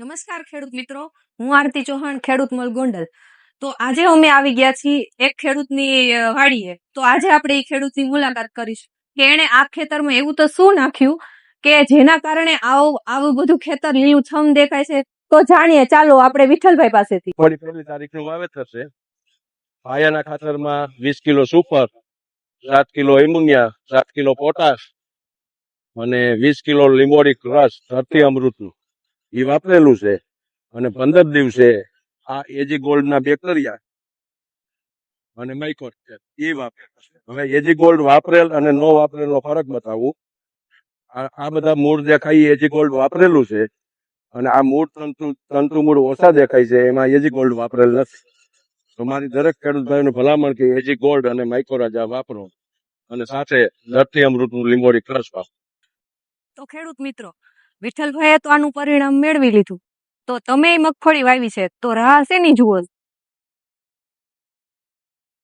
નમસ્કાર ખેડૂત મિત્રો, હું આરતી ચૌહાણ, ખેડૂત મલ ગોંડલ. તો આજે અમે આવી ગયા છીએ એક ખેડૂતની વાડીએ. તો આજે આપણે એ ખેડૂતની મુલાકાત કરીશું કે એણે આ ખેતરમાં એવું તો શું નાખ્યું કે જેના કારણે આવું બધું ખેતર લીલુંછમ દેખાય છે. તો જાણીએ, ચાલો આપણે વિઠ્ઠલભાઈ પાસેથી. 1 તારીખનું વાવેતર છે. પાયાના ખાતરમાં 20 kilo super, 7 kilo ammonia, 7 kilo potash અને 20 કિલો લીંબોડી રસ ધરતી અમૃતનું એ વાપરેલું છે. અને 15 દિવસે આ એજી ગોલ્ડના બેક્ટેરિયા અને માઇકોર એ વાપરેલું છે. હવે એજી ગોલ્ડ વાપરેલ અને નો વાપરેલનો ફરક બતાવું. આ બધા મૂળ દેખાય એજી ગોલ્ડ વાપરેલું છે, અને આ મૂળ તંતુ મૂળ ઓછા દેખાય છે, એમાં એજી ગોલ્ડ વાપરેલ નથી. તો મારી દરેક ખેડૂત ભાઈઓને ભલામણ કે એજી ગોલ્ડ અને માઇકોરાજા વાપરો, અને સાથે ધરતી અમૃતનું લીંબોડી ક્રશ વાપરો. તો ખેડૂત મિત્રો, વિઠ્ઠલભાઈએ તો આનું પરિણામ મેળવી લીધું. તો તમે મગફળી વાવી છે, તો રાહ શેની જુઓ?